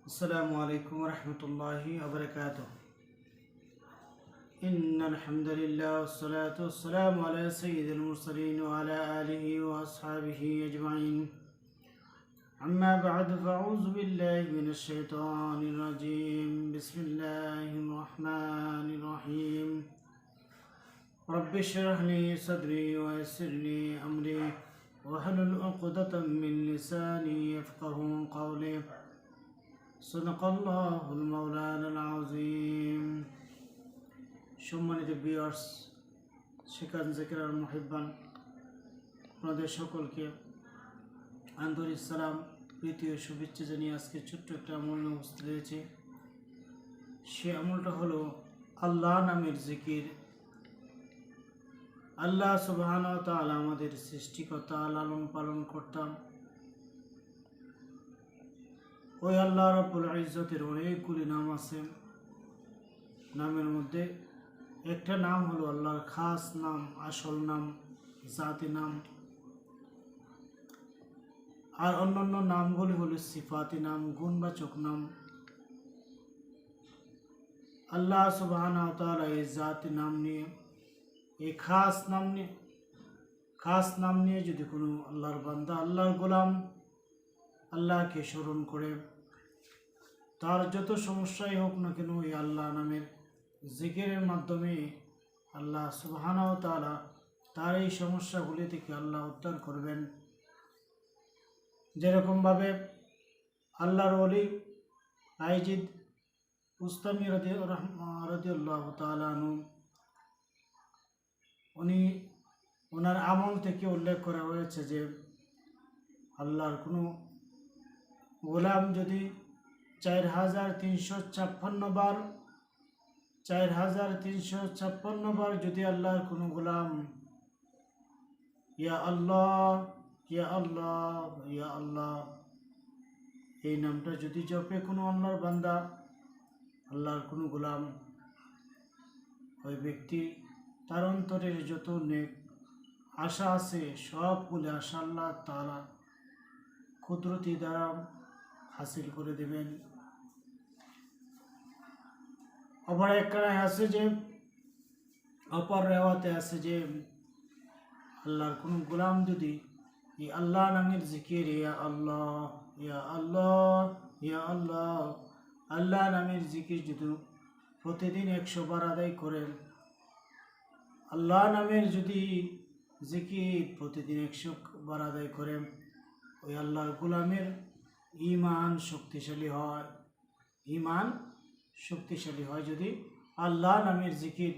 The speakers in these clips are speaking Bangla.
السلام عليكم ورحمة الله وبركاته. إن الحمد لله والصلاة والسلام على سيد المرسلين وعلى آله وأصحابه أجمعين. أما بعد فأعوذ بالله من الشيطان الرجيم. بسم الله الرحمن الرحيم. رب اشرح لي صدري ويسر لي أمري واحلل عقدة من لساني يفقه قولي. صدق الله المولانا العظيم. সম্মানিত ভিউয়ার্স, শিকান জাকির মুহিব্বান, আপনাদের সকলকে আন্তরিক সালাম, প্রীতি ও শুভেচ্ছা জানিয়ে আজকে ছোট্ট একটা আমল নিয়ে উপস্থিত হয়েছে। সে আমলটা হলো আল্লাহ নামের জিকির। আল্লাহ সুবহানাহু ওয়া তাআলা আমাদের সৃষ্টিকর্তা, লালন পালন করতাম। ওই আল্লাহ রাব্বুল ইজ্জতের অনেকগুলি নাম আছে। নামের মধ্যে একটা নাম হলো আল্লাহর খাস নাম, আসল নাম, জাতি নাম। আর অন্যান্য নামগুলি হলো সিফাতি নাম, গুণবাচক নাম। আল্লাহ সুবহানাহু ওয়া তাআলা এই জাতি নাম নিয়ে, এই খাস নাম নিয়ে যদি কোনো আল্লাহর বান্দা, আল্লাহর গোলাম আল্লাহকে স্মরণ করে, তার যত সমস্যাই হোক না কেন, এই আল্লাহ নামের জিকিরের মাধ্যমে আল্লাহ সুবহানাহু ওয়া তাআলা তার এই সমস্যাগুলি থেকে আল্লাহ উদ্ধার করবেন। যেরকমভাবে আল্লাহর ওলি আইজিদ বুস্তামি রাদিয়াল্লাহু তাআলা আনহু, ওনার আমল থেকে উল্লেখ করা হয়েছে যে আল্লাহর কোনো গোলাম যদি 4356 বার যদি আল্লাহর কোনো গোলাম ইয়া আল্লাহ ইয়া আল্লাহ ইয়া আল্লাহ এই নামটা যদি জপে কোনো আল্লাহর বান্দা, আল্লাহর কোনো গোলাম, ওই ব্যক্তি তার অন্তরের যত নেক আশা আছে সবগুলি আশা আল্লাহ তাআলা কুদরতি দ্বারা হাসিল করে দেবেন। অপর একখানায় আছে যে, অপর রেওয়াতে আছে যে আল্লাহর কোনো গোলাম যদি এই আল্লাহ নামের জিকির ইয়া আল্লাহ ইয়া আল্লাহ ইয়া আল্লাহ আল্লাহ নামের জিকির যদি প্রতিদিন 100 বার আদায় করেন, আল্লাহ নামের যদি জিকির প্রতিদিন 100 বার আদায় করেন, ওই আল্লাহর গোলামের ঈমান শক্তিশালী হয় যদি আল্লাহ নামের জিকির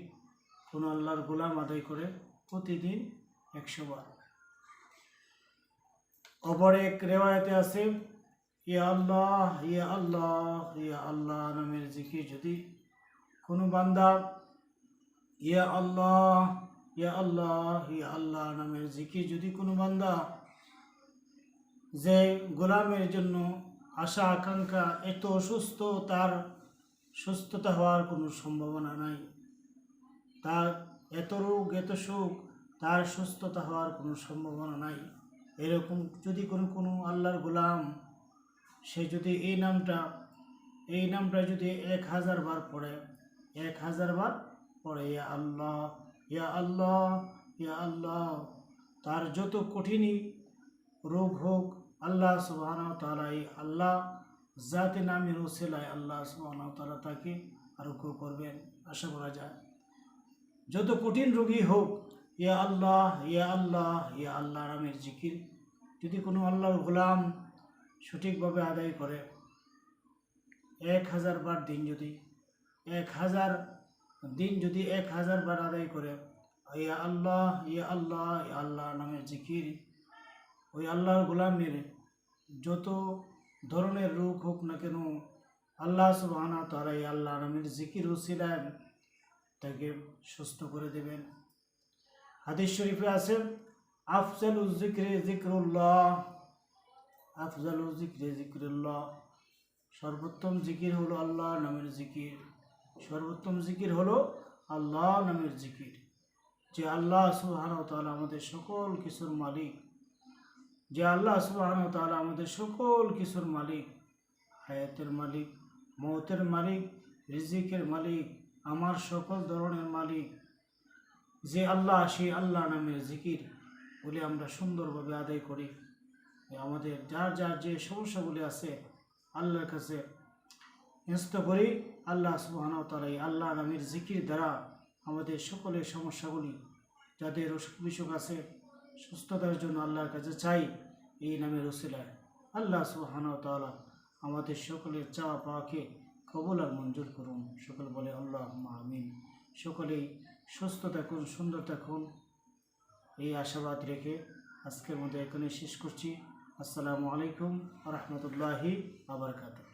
কোনো আল্লাহর গোলাম আদায় করে প্রতিদিন 100 বার। অপর এক রেওয়ায়তে আছে ইয়া আল্লাহ ইয়া আল্লাহ ইয়া আল্লাহ নামের জিকির যদি কোনো বান্দা ইয়া আল্লাহ ইয়া আল্লাহ ইয়া আল্লাহ নামের জিকির যদি কোনো বান্দা যে গোলামের জন্য আশা আকাঙ্ক্ষা, এত অসুস্থ, তার সুস্থতা হওয়ার কোনো সম্ভাবনা নাই, তার এত রোগ এত সুখ, তার সুস্থতা হওয়ার কোনো সম্ভাবনা নাই, এরকম যদি কোনো আল্লাহর গোলাম সে যদি এই নামটা যদি 1000 বার পড়ে, 1000 বার পড়ে ইয়া আল্লাহ ইয়া আল্লাহ ইয়া আল্লাহ, তার যত কঠিনই রোগ হোক আল্লাহ সুবহানাহু ওয়া তাআলা এই আল্লাহ জাতি নামের ওসিলায় আল্লাহ সুবহানাহু ওয়া তাআলা তাকে আরোগ্য করবেন, আশা করা যায়। যত কঠিন রোগী হোক ইয়া আল্লাহ ইয়া আল্লাহ ইয়া আল্লাহ নামের জিকির যদি কোনো আল্লাহর গোলাম সঠিকভাবে আদায় করে, 1000 বার দিন যদি 1000 বার আদায় করে ইয়া আল্লাহ ইয়া আল্লাহ ইয়া আল্লাহ নামের জিকির, ওই আল্লাহর গোলামের যত ধরনের রোগ হোক না কেন আল্লাহ সুবহানাহু ওয়া তাআলা এই আল্লাহ নামের জিকির ওসিলায় তাকে সুস্থ করে দেবেন। হাদিস শরীফে আছে আফজালুজ যিকরি যিকরুল্লাহ, আফজালুজ যিকরি যিকরুল্লাহ, সর্বোত্তম জিকির হলো আল্লাহ নামের জিকির, সর্বোত্তম জিকির হলো আল্লাহ নামের জিকির। যে আল্লাহ সুবহানাহু ওয়া তাআলা আমাদের সকল কিছুর মালিক, যে আল্লাহ সুবহানাহু ওয়া তাআলা আমাদের সকল কিছুর মালিক, হায়াতের মালিক, মৌতের মালিক, রিজিকের মালিক, আমার সকল ধরনের মালিক যে আল্লাহ, সেই আল্লাহ নামের জিকির বলে আমরা সুন্দরভাবে আদায় করি। আমাদের যার যার যে সমস্যাগুলি আছে আল্লাহর কাছে ন্যস্ত করি। আল্লাহ সুবহানাহু ওয়া তাআলা এই আল্লাহ নামের জিকির দ্বারা আমাদের সকলের সমস্যাগুলি, যাদের অসুখ বিসুখ আছে, সুস্থতার জন্য আল্লাহর কাছে চাই এই নামের ওসিলায়। আল্লাহ সুবহানাহু ওয়া তাআলা আমাদের সকলের চাওয়া পাওয়াকে কবুল আর মঞ্জুর করুন। সকল বলে আল্লাহুম্মা আমিন। সকলেই সুস্থ থাকুন, সুন্দর থাকুন, এই আশাবাদ রেখে আজকের মতো এখানে শেষ করছি। আসসালামু আলাইকুম ওয়া রাহমাতুল্লাহি ওয়া বারাকাতুহু।